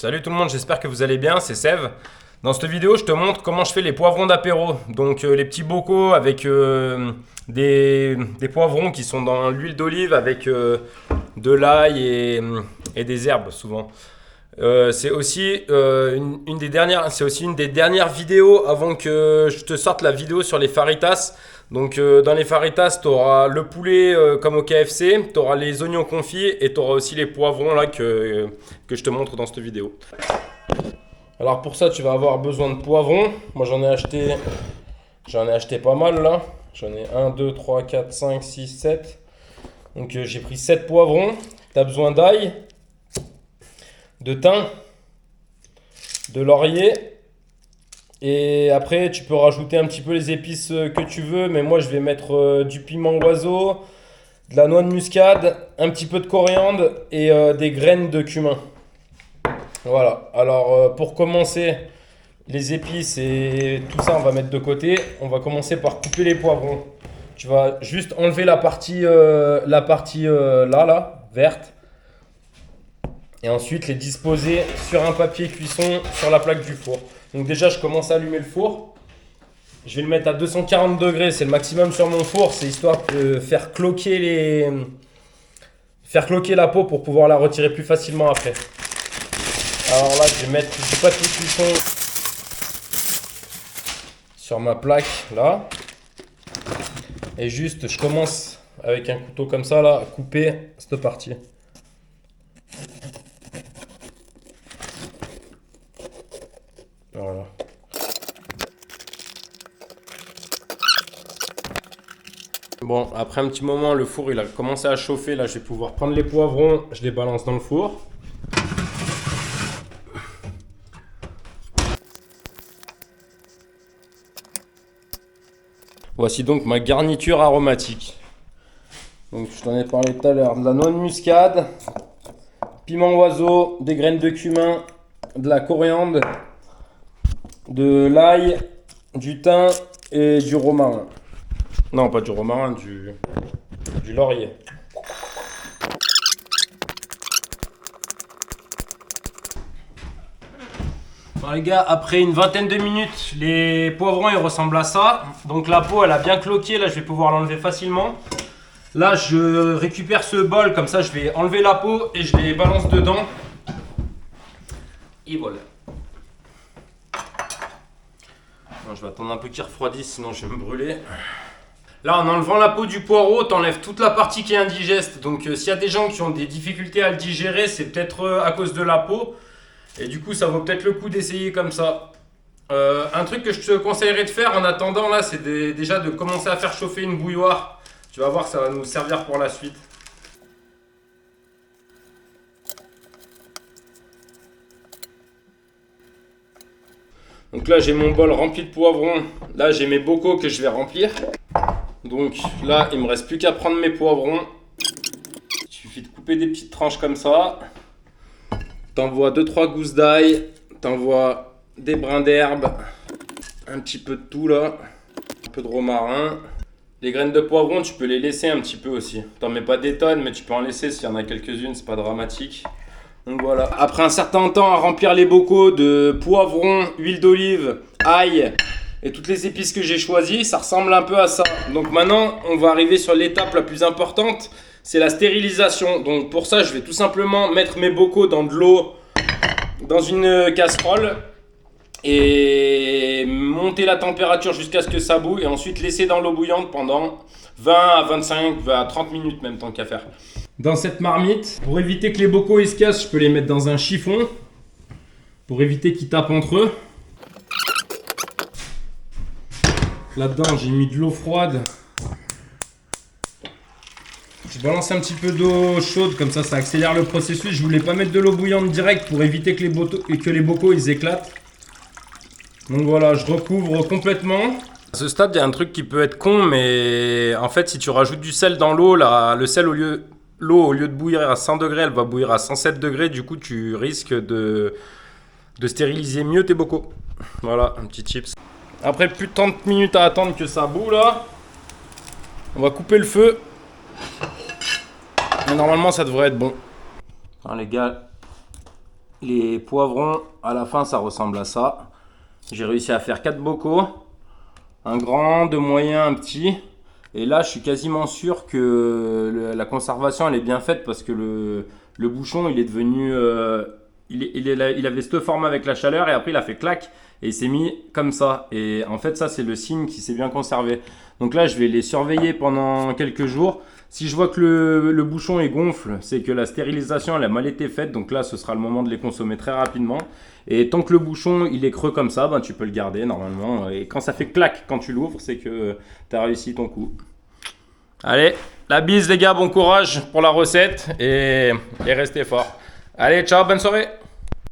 Salut tout le monde, j'espère que vous allez bien, c'est Sev. Dans cette vidéo, je te montre comment je fais les poivrons d'apéro. Donc les petits bocaux avec des poivrons qui sont dans l'huile d'olive avec de l'ail et des herbes souvent. C'est aussi une des dernières vidéos avant que je te sorte la vidéo sur les faritas. Donc dans les faritas, tu auras le poulet comme au KFC, tu auras les oignons confits et tu auras aussi les poivrons là que je te montre dans cette vidéo. Alors pour ça, tu vas avoir besoin de poivrons. Moi j'en ai acheté pas mal là. J'en ai 1, 2, 3, 4, 5, 6, 7. Donc j'ai pris 7 poivrons. Tu as besoin d'ail, de thym, de laurier. Et après, tu peux rajouter un petit peu les épices que tu veux. Mais moi, je vais mettre du piment oiseau, de la noix de muscade, un petit peu de coriandre et des graines de cumin. Voilà. Alors, pour commencer, les épices et tout ça, on va mettre de côté. On va commencer par couper les poivrons. Tu vas juste enlever la partie là, verte. Et ensuite, les disposer sur un papier cuisson sur la plaque du four. Donc déjà, je commence à allumer le four. Je vais le mettre à 240 degrés, c'est le maximum sur mon four. C'est histoire de faire cloquer la peau pour pouvoir la retirer plus facilement après. Alors là, je vais mettre du papier cuisson sur ma plaque là. Et juste, je commence avec un couteau comme ça là, à couper cette partie. Voilà. Bon, après un petit moment, le four il a commencé à chauffer. Là, je vais pouvoir prendre les poivrons, je les balance dans le four. Voici donc ma garniture aromatique. Donc, je t'en ai parlé tout à l'heure. De la noix de muscade, piment oiseau, des graines de cumin, de la coriandre, de l'ail, du thym et du romarin. Non, pas du romarin, du laurier. Bon les gars, après une vingtaine de minutes, les poivrons ils ressemblent à ça. Donc la peau elle a bien cloqué, là je vais pouvoir l'enlever facilement. Là je récupère ce bol, comme ça je vais enlever la peau et je les balance dedans. Et voilà. Non, je vais attendre un peu qu'il refroidisse, sinon je vais me brûler. Là, en enlevant la peau du poireau, t'enlèves toute la partie qui est indigeste. Donc, s'il y a des gens qui ont des difficultés à le digérer, c'est peut-être à cause de la peau. Et du coup, ça vaut peut-être le coup d'essayer comme ça. Un truc que je te conseillerais de faire en attendant, là, c'est déjà de commencer à faire chauffer une bouilloire. Tu vas voir, ça va nous servir pour la suite. Donc là, j'ai mon bol rempli de poivrons. Là, j'ai mes bocaux que je vais remplir. Donc là, il me reste plus qu'à prendre mes poivrons. Il suffit de couper des petites tranches comme ça. T'envoies 2-3 gousses d'ail. T'envoies des brins d'herbe. Un petit peu de tout là. Un peu de romarin. Les graines de poivron, tu peux les laisser un petit peu aussi. T'en mets pas des tonnes, mais tu peux en laisser s'il y en a quelques-unes, c'est pas dramatique. Donc voilà. Après un certain temps à remplir les bocaux de poivrons, huile d'olive, ail et toutes les épices que j'ai choisies, ça ressemble un peu à ça. Donc maintenant, on va arriver sur l'étape la plus importante, c'est la stérilisation. Donc pour ça, je vais tout simplement mettre mes bocaux dans de l'eau, dans une casserole et monter la température jusqu'à ce que ça bouille et ensuite laisser dans l'eau bouillante pendant 20 à 25, à 30 minutes même tant qu'à faire. Dans cette marmite, pour éviter que les bocaux ils se cassent, je peux les mettre dans un chiffon pour éviter qu'ils tapent entre eux. Là-dedans, j'ai mis de l'eau froide. Je balance un petit peu d'eau chaude, comme ça accélère le processus. Je voulais pas mettre de l'eau bouillante direct pour éviter que les bocaux ils éclatent. Donc voilà, je recouvre complètement. À ce stade, il y a un truc qui peut être con, mais en fait, si tu rajoutes du sel dans l'eau, le sel au lieu de bouillir à 100 degrés, elle va bouillir à 107 degrés. Du coup, tu risques de stériliser mieux tes bocaux. Voilà, un petit chips. Après plus de 30 minutes à attendre que ça boue là, on va couper le feu. Et normalement, ça devrait être bon. Alors, les gars, Les poivrons, à la fin, ça ressemble à ça. J'ai réussi à faire 4 bocaux. Un grand, deux moyens, un petit. Et là, je suis quasiment sûr que la conservation, elle est bien faite parce que le bouchon, il est devenu... il avait cette forme avec la chaleur et après, il a fait clac et il s'est mis comme ça. Et en fait, ça, c'est le signe qu'il s'est bien conservé. Donc là, je vais les surveiller pendant quelques jours. Si je vois que le bouchon est gonfle, c'est que la stérilisation elle a mal été faite. Donc là, ce sera le moment de les consommer très rapidement. Et tant que le bouchon il est creux comme ça, ben, tu peux le garder normalement. Et quand ça fait clac quand tu l'ouvres, c'est que tu as réussi ton coup. Allez, la bise les gars, bon courage pour la recette et restez forts. Allez, ciao, bonne soirée.